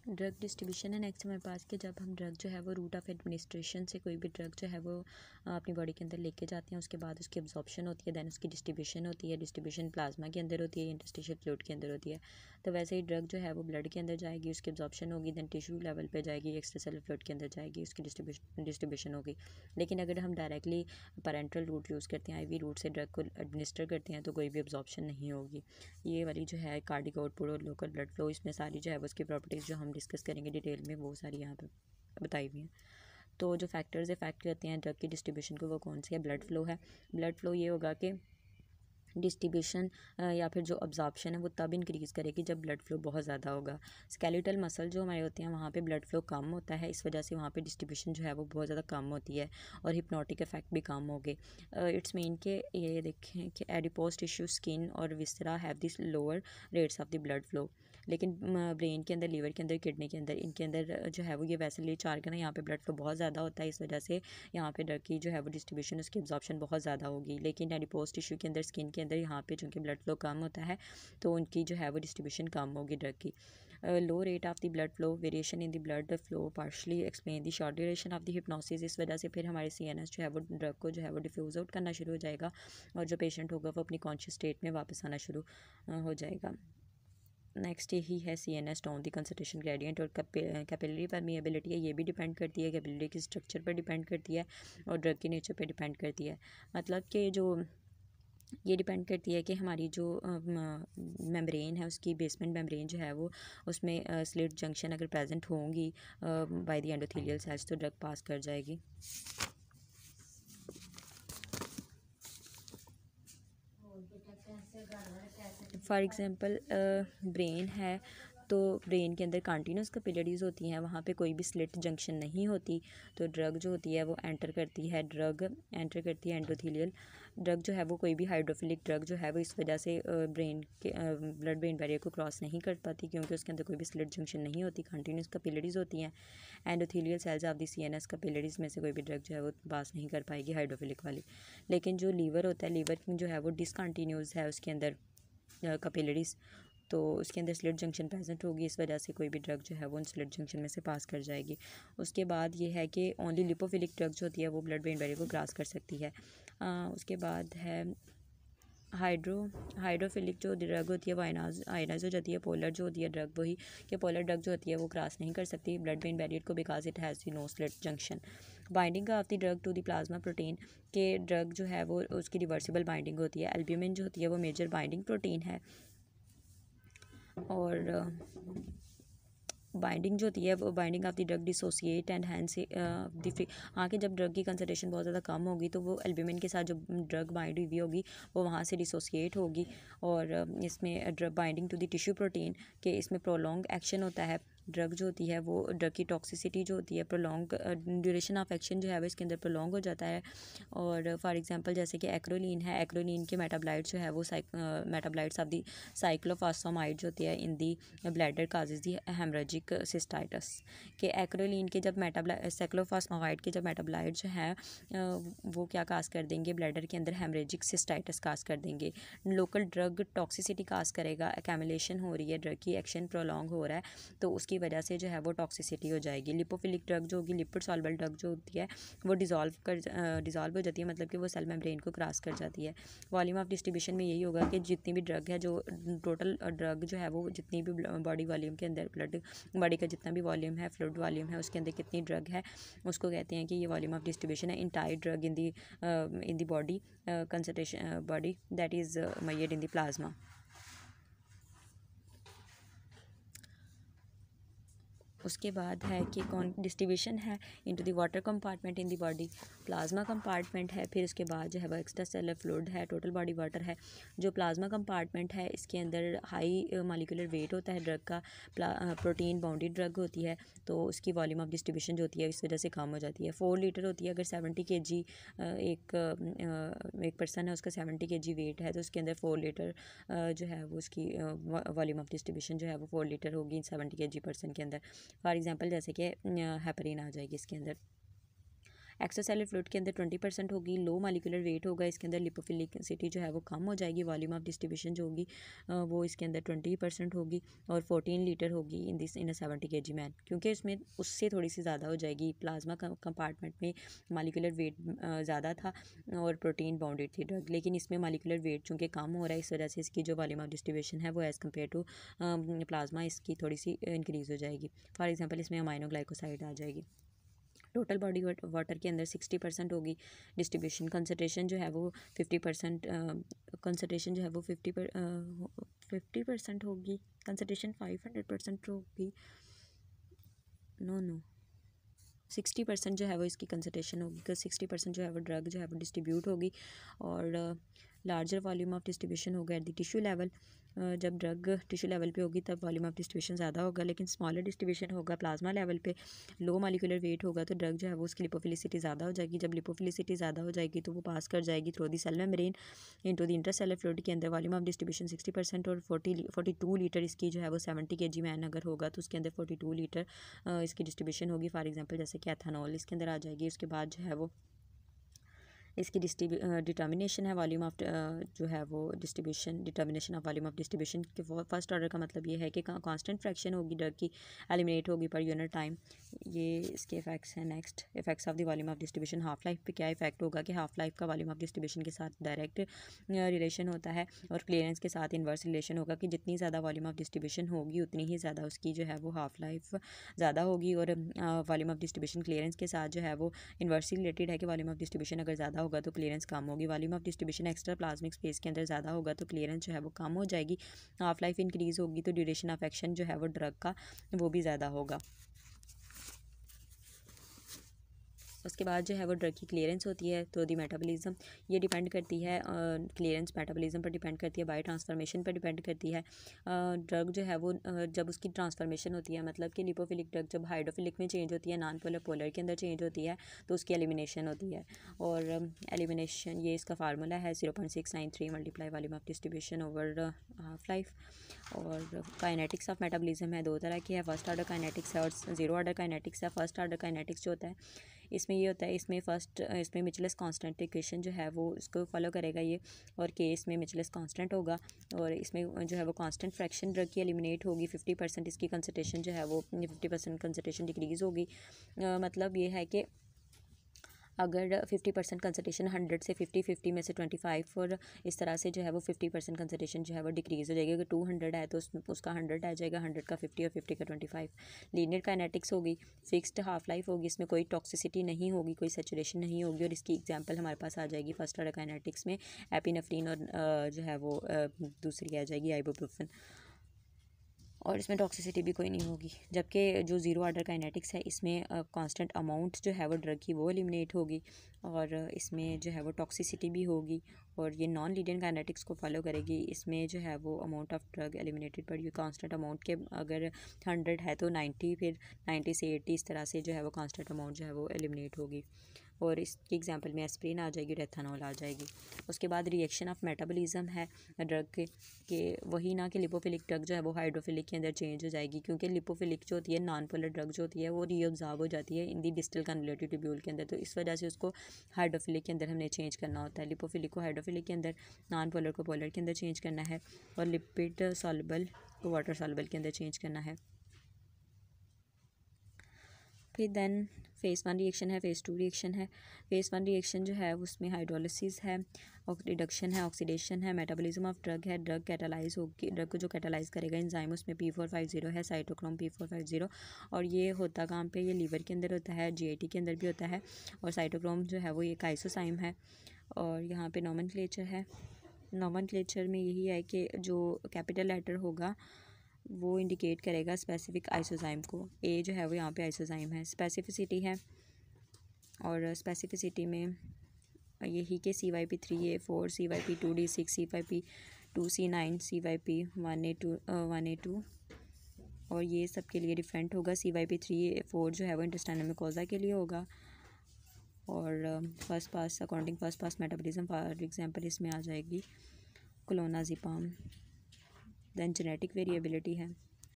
Drug distribution है next हमारे पास कि जब हम ड्रग जो है वो रूट ऑफ एडमिनिस्ट्रेशन से कोई भी ड्रग जो है वो अपनी बॉडी के अंदर लेके जाते हैं, उसके बाद उसकी एब्जॉर्प्शन होती है, दैन उसकी डिस्ट्रीब्यूशन होती है। डिस्ट्रीब्यूशन प्लाज्मा के अंदर होती है, इंटरस्टिशियल फ्लूइड के अंदर होती है। तो वैसे ही ड्रग जो है वो ब्लड के अंदर जाएगी, उसकी एब्जॉर्प्शन होगी, दैन टिश्यू लेवल पर जाएगी, एक्स्ट्रासेलुलर फ्लूइड के अंदर जाएगी, उसकी डिस्ट्रीब्यूशन होगी। लेकिन अगर हम डायरेक्टली पैरेंटल रूट यूज़ करते हैं, IV रूट से ड्रग को एडमिनिस्टर करते हैं, तो कोई भी एब्जॉर्प्शन नहीं होगी। ये वाली जो है कार्डिक आउटपुट और लोकल ब्लड फ्लो, इसमें सारी जो है वो उसकी प्रॉपर्टीज़ जो हम डिस्कस करेंगे डिटेल में, वो सारी यहाँ पे बताई हुई हैं। तो जो फैक्टर्स इफेक्ट करते हैं ड्रग की डिस्ट्रीब्यूशन को वो कौन से है? ब्लड फ्लो है। ब्लड फ्लो ये होगा कि डिस्ट्रीब्यूशन या फिर जो अब्जॉर्प्शन है वो तब इंक्रीज़ करेगी जब ब्लड फ्लो बहुत ज़्यादा होगा। स्केलेटल मसल जो हमारे होते हैं वहाँ पे ब्लड फ्लो कम होता है, इस वजह से वहाँ पे डिस्ट्रीब्यूशन जो है वो बहुत ज़्यादा कम होती है और हिप्नोटिक इफेक्ट भी कम हो गए। इट्स मीन के ये देखें कि एडिपोज टिश्यू, स्किन और viscera have this lower rates of the blood flow. लेकिन ब्रेन के अंदर, लीवर के अंदर, किडनी के अंदर, इनके अंदर जो है वो ये वैसे ले चार का ना, यहाँ पे ब्लड फ्लो बहुत ज़्यादा होता है, इस वजह से यहाँ पे ड्रग की जो है वो डिस्ट्रीब्यूशन, उसकी एब्जॉर्प्शन बहुत ज़्यादा होगी। लेकिन एडिपोज टिश्यू के अंदर, स्किन के अंदर, यहाँ पे चूँकि ब्लड फ्लो कम होता है तो उनकी जो है वो डिस्ट्रीब्यूशन कम होगी ड्रग की। Low rate of the blood flow, variation in the blood flow partly explain the short duration of the hypnosis. इस वजह से फिर हमारे CNS जो है वो ड्रग को जो है वो डिफ्यूज़ आउट करना शुरू हो जाएगा और जो पेशेंट होगा वो अपनी कॉन्शियस स्टेट में वापस आना शुरू हो जाएगा। नेक्स्ट यही है CNS टोन, दी कंसंट्रेशन ग्रेडियंट और कैपिलरी परमिएबिलिटी है, ये भी डिपेंड करती है, कैपिलरी की स्ट्रक्चर पर डिपेंड करती है और ड्रग की नेचर पे डिपेंड करती है। मतलब कि जो ये डिपेंड करती है कि हमारी जो मेम्ब्रेन है, उसकी बेसमेंट मेम्ब्रेन जो है वो उसमें स्लिट जंक्शन अगर प्रेजेंट होंगी बाय द एंडोथेलियल सेल्स तो ड्रग पास कर जाएगी। फॉर एग्ज़ाम्पल ब्रेन है तो ब्रेन के अंदर कंटिन्यूस कैपिलरीज होती हैं, वहाँ पे कोई भी स्लिट जंक्शन नहीं होती, तो ड्रग जो होती है वो एंटर करती है एंडोथेलियल ड्रग जो है वो कोई भी हाइड्रोफिलिक ड्रग जो है वो इस वजह से ब्रेन के ब्लड ब्रेन बैरियर को क्रॉस नहीं कर पाती, क्योंकि उसके अंदर कोई भी स्लिट जंक्शन नहीं होती, कंटिन्यूस कैपिलरीज होती हैं। Endothelial cells of the CNS capillaries में से कोई भी ड्रग जो है वो पास नहीं कर पाएगी हाइड्रोफिलिक वाली। लेकिन जो लीवर होता है, लीवर जो है वो डिसकंटिन्यूस है उसके अंदर कैपिलरीज, तो उसके अंदर स्लिट जंक्शन प्रेजेंट होगी, इस वजह से कोई भी ड्रग जो है वो उन स्लिट जंक्शन में से पास कर जाएगी। उसके बाद ये है कि ओनली लिपोफिलिक ड्रग जो होती है वो ब्लड ब्रेन बैरियर को क्रॉस कर सकती है। उसके बाद है हाइड्रोफिलिक जो ड्रग होती है वो आयनाइज हो जाती है। पोलर जो होती है ड्रग, वही कि पोलर ड्रग जो होती है वो क्रॉस नहीं कर सकती ब्लड ब्रेन बैरियर को, because it has no slit junction. Binding of the drug to the plasma protein, के ड्रग जो है वो उसकी रिवर्सिबल बाइंडिंग होती है। एल्ब्यूमिन जो होती है वो मेजर बाइंडिंग प्रोटीन है और बाइंडिंग जो होती है वो binding of the drug dissociate and हैंस हाँ कि जब ड्रग की कंसंट्रेशन बहुत ज़्यादा कम होगी तो वो एल्ब्यूमिन के साथ जो ड्रग बाइंड हुई होगी वो वहाँ से डिसोसिएट होगी। और इसमें drug binding to the tissue protein के इसमें प्रोलॉन्ग एक्शन होता है। ड्रग जो होती है वो ड्रग की टॉक्सिसिटी जो होती है, प्रोलॉन्ग ड्यूरेशन ऑफ एक्शन जो है वो इसके अंदर प्रोलॉन्ग हो जाता है। और फॉर एग्जांपल जैसे कि एक्रोलीन है, एक्रोलीन के मेटाबोलाइट्स जो है वो मेटाबोलाइट्स ऑफ द साइक्लोफॉस्फामाइड जो होती है इन दी ब्लैडर काजेज दी हेमरेजिक सिस्टाइटिस, के एक्रोलीन के जब साइक्लोफॉस्फामाइड के जब मेटाबोलाइट जो है वो क्या काज कर देंगे, ब्लैडर के अंदर हेमरेजिक सिस्टाइटिस काज कर देंगे। लोकल ड्रग टॉक्सिसिटी काज करेगा, एक्यूमुलेशन हो रही है, ड्रग की एक्शन प्रोलॉन्ग हो रहा है तो उसकी वजह से जो है वो टॉक्सिसिटी हो जाएगी। लिपोफिलिक ड्रग जो होगी, लिपिड सॉल्युबल ड्रग जो होती है वो डिज़ोल्व हो जाती है, मतलब कि वो सेल मेम्ब्रेन को क्रॉस कर जाती है। वॉल्यूम ऑफ डिस्ट्रीब्यूशन में यही होगा कि जितनी भी ड्रग है, जो टोटल ड्रग जो है वो जितनी भी बॉडी वॉल्यूम के अंदर, ब्लड बॉडी का जितना भी वॉल्यूम है, फ्लूइड वॉल्यूम है, उसके अंदर कितनी ड्रग है उसको कहते हैं कि ये वॉल्यूम ऑफ डिस्ट्रीब्यूशन है। Entire drug in the body concentration body that is measured in the plasma. उसके बाद है कि कौन डिस्ट्रीब्यूशन है into the water compartment in the body, plasma compartment है, फिर उसके बाद जो है वो एक्स्ट्रा सेलुलर फ्लूइड है, टोटल बॉडी वाटर है। जो प्लाज्मा कंपार्टमेंट है इसके अंदर हाई मॉलिक्यूलर वेट होता है ड्रग का, प्रोटीन बाउंडेड ड्रग होती है तो उसकी वॉल्यूम ऑफ डिस्ट्रीब्यूशन जो होती है इस वजह से कम हो जाती है। 4 लीटर होती है, अगर 70 kg एक पर्सन है, उसका 70 kg वेट है तो उसके अंदर 4 लीटर जो है वो उसकी वॉल्यूम ऑफ डिस्ट्रीब्यूशन जो है वो 4 लीटर होगी 70 kg पर्सन के अंदर। फॉर एग्जांपल जैसे कि हेपरिन आ जाएगी इसके अंदर। एक्स्ट्रासेलुलर फ्लूइड के अंदर 20% होगी, लो मॉलिक्यूलर वेट होगा, इसके अंदर लिपोफिलिसिटी जो है वो कम हो जाएगी, वॉल्यूम ऑफ डिस्ट्रीब्यूशन जो होगी वो इसके अंदर 20% होगी और 14 लीटर होगी in this in 70 kg man, क्योंकि इसमें उससे थोड़ी सी ज़्यादा हो जाएगी। प्लाज्मा कंपार्टमेंट में मॉलिक्यूलर वेट ज़्यादा था और प्रोटीन बाउंडेड थी ड्रग, लेकिन इसमें मॉलिक्यूलर वेट चूँकि कम हो रहा है, इस वजह से इसकी जो वॉल्यूम ऑफ डिस्ट्रीब्यूशन है वो एज़ कम्पेयर टू प्लाज्मा इसकी थोड़ी सी इंक्रीज़ हो जाएगी। फॉर एग्जांपल इसमें अमाइनो ग्लाइकोसाइड आ जाएगी। टोटल बॉडी वाटर के अंदर 60% होगी डिस्ट्रीब्यूशन, कंसनट्रेशन जो है वो 50%, कंसनट्रेशन जो है वो 50% होगी, कंसनट्रेशन 500% होगी, नो 60% जो है वो इसकी कंसनट्रेशन होगी, बिकॉज 60% जो है वो ड्रग जो है वो डिस्ट्रीब्यूट होगी और लार्जर वॉल्यूम ऑफ डिस्ट्रीब्यूशन होगा एट द टिश्यू लेवल। जब ड्रग टिश्यू लेवल पे होगी तब वॉल्यूम ऑफ डिस्ट्रीब्यूशन ज़्यादा होगा, लेकिन स्मॉलर डिस्ट्रीब्यूशन होगा प्लाज्मा लेवल पे, लो मॉलिक्यूलर वेट होगा तो ड्रग जो है वो उसकी लिपोफिलिसिटी ज़्यादा हो जाएगी। जब लिपोफिलिसिटी ज़्यादा हो जाएगी तो वो पास कर जाएगी through the cell membrane into the intracellular fluid के अंदर। वॉल्यूम ऑफ डिस्ट्रीब्यूशन 60% और 42 लीटर इसकी जो है वो 70 kg मैन अगर होगा तो उसके अंदर 42 लीटर इसकी डिस्ट्रीब्यूशन होगी। फॉर एग्जांपल जैसे कि एथेनॉल इसके अंदर आ जाएगी। उसके बाद जो है वो इसकी डिटर्मिनेशन है वॉल्यूम ऑफ जो है वो distribution, determination of volume of distribution के फर्स्ट ऑर्डर का मतलब ये है कि कांस्टेंट फ्रैक्शन होगी ड्रग की, एलिमिनेट होगी पर यूनिट टाइम। ये इसके इफेक्ट्स हैं। Next effects of the volume of distribution, half life पे क्या इफेक्ट होगा कि हाफ लाइफ का वॉल्यूम ऑफ डिस्ट्रीब्यूशन के साथ डायरेक्ट रिलेशन होता है और क्लियरेंस के साथ इन्वर्स रिलेशन होगा कि जितनी ज़्यादा वॉल्यूम ऑफ डिस्ट्रीब्यूशन होगी उतनी ही ज़्यादा उसकी जो है वो हाफ लाइफ ज़्यादा होगी। और वॉल्यूम ऑफ डिस्ट्रीब्यूशन क्लियरेंस के साथ जो है वो इन्वर्सली रिलेटेड है कि वॉल्यूम ऑफ डिस्ट्रीब्यूशन अगर ज़्यादा होगा तो क्लियरेंस कम होगी। Volume of distribution extra plasmic space के अंदर ज़्यादा होगा तो क्लियरेंस जो है वो कम हो जाएगी। हाफ लाइफ इंक्रीज़ होगी तो ड्यूरेशन ऑफ एक्शन जो है वो ड्रग का वो भी ज़्यादा होगा। उसके बाद जो है वो ड्रग की क्लियरेंस होती है तो दी मेटाबॉलिज्म, ये डिपेंड करती है क्लियरेंस मेटाबॉलिज्म पर डिपेंड करती है, बायो ट्रांसफॉर्मेशन पर डिपेंड करती है। ड्रग जो है वो जब उसकी ट्रांसफॉर्मेशन होती है, मतलब कि लिपोफिलिक ड्रग जब हाइड्रोफिलिक में चेंज होती है, नॉन पोलर पोलर के अंदर चेंज होती है तो उसकी एलिमिनेशन होती है। और एलिमिनेशन ये इसका फार्मूला है 0.693 multiply volume of distribution over half life. और काइनेटिक्स ऑफ मेटाबॉलिज्म है दो तरह की है, फर्स्ट ऑर्डर काइनेटिक्स है और जीरो ऑर्डर काइनेटिक्स है। फर्स्ट ऑर्डर काइनेटिक्स जो होता है इसमें ये होता है, इसमें मिचेलस कांस्टेंट इक्वेशन जो है वो इसको फॉलो करेगा ये, और के इसमें मिचेलस कांस्टेंट होगा और इसमें जो है वो कांस्टेंट फ्रैक्शन ड्रग की एलिमिनेट होगी। 50% इसकी कंसंट्रेशन जो है वो 50% कंसंट्रेशन डिक्रीज़ होगी। मतलब ये है कि अगर 50% कंसंट्रेशन 100 से 50 में से 25 और इस तरह से जो है वो 50% कंसंट्रेशन जो है वो डिक्रीज़ हो जाएगी। अगर 200 है तो उसका 100 आ जाएगा, 100 का 50 और 50 का 25। लीनियर काइनेटिक्स होगी, फिक्स्ड हाफ लाइफ होगी, इसमें कोई टॉक्सिसिटी नहीं होगी, कोई सैचुरेशन नहीं होगी। और इसकी एग्जांपल हमारे पास आ जाएगी फर्स्ट ऑर्डर काइनेटिक्स में एपिनेफ्रिन और जो है वो दूसरी आ जाएगी आइबुप्रोफेन, और इसमें टॉक्सिसिटी भी कोई नहीं होगी। जबकि जो ज़ीरो ऑर्डर काइनेटिक्स है इसमें कांस्टेंट अमाउंट जो है वो ड्रग की वो एलिमिनेट होगी और इसमें जो है वो टॉक्सिसिटी भी होगी। और ये नॉन लीनियर काइनेटिक्स को फॉलो करेगी, इसमें जो है वो अमाउंट ऑफ ड्रग एलिमिनेटेड पर ये कांस्टेंट अमाउंट के अगर 100 है तो 90, फिर 90 से 80 इस तरह से जो है वो कांस्टेंट अमाउंट जो है वो एलिमिनेट होगी। और इसकी एग्जांपल में एस्प्रिन आ जाएगी और एथेनॉल आ जाएगी। उसके बाद रिएक्शन ऑफ मेटाबॉलिज्म है ड्रग के वही ना कि लिपोफिलिक ड्रग जो है वो हाइड्रोफिलिक के अंदर चेंज हो जाएगी, क्योंकि लिपोफिलिक जो होती है नॉन पोलर ड्रग जो होती है वो रीअब्जॉर्ब हो जाती है इन दी डिस्टल कन्वोल्यूटिव ट्यूब्यूल के अंदर, तो इस वजह से उसको हाइड्रोफिलिक के अंदर हमने चेंज करना होता है। लिपोफिलिक को हाइड्रोफिलिक के अंदर, नॉन पोलर को पोलर के अंदर चेंज करना है और लिपिड सॉल्युबल को वाटर सॉल्युबल के अंदर चेंज करना है। फिर देन फ़ेज़ 1 रिएक्शन है, फ़ेज़ 2 रिएक्शन है। फ़ेज़ 1 रिएक्शन जो है उसमें हाइड्रोलिसिस है, रिडक्शन है, ऑक्सीडेशन है, मेटाबॉलिज्म ऑफ ड्रग है। ड्रग कैटालाइज होगी, ड्रग को जो कैटालाइज करेगा एंजाइम उसमें P450 है, साइटोक्रोम P450। और ये होता कहाँ पे, ये लीवर के अंदर होता है, GIT के अंदर भी होता है। और साइटोक्रोम जो है वो एक आइसोसाइम है। और यहाँ पे नोमेनक्लेचर है, नोमेनक्लेचर में यही है कि जो कैपिटल लेटर होगा वो इंडिकेट करेगा स्पेसिफिक आइसोजाइम को। ए जो है वो यहाँ पे आइसोजाइम है। स्पेसिफिसिटी है, और स्पेसिफिसिटी में यही कि CYP3A4, CYP2D6, CYP2C9, CYP1A2 और ये सब के लिए डिफरेंट होगा। CYP3A4 जो है वो इंटेस्टाइनल म्यूकोसा के लिए होगा। और first pass according first pass metabolism for example इसमें आ जाएगी क्लोनाजिपाम। देन जेनेटिक वेरिएबिलिटी है,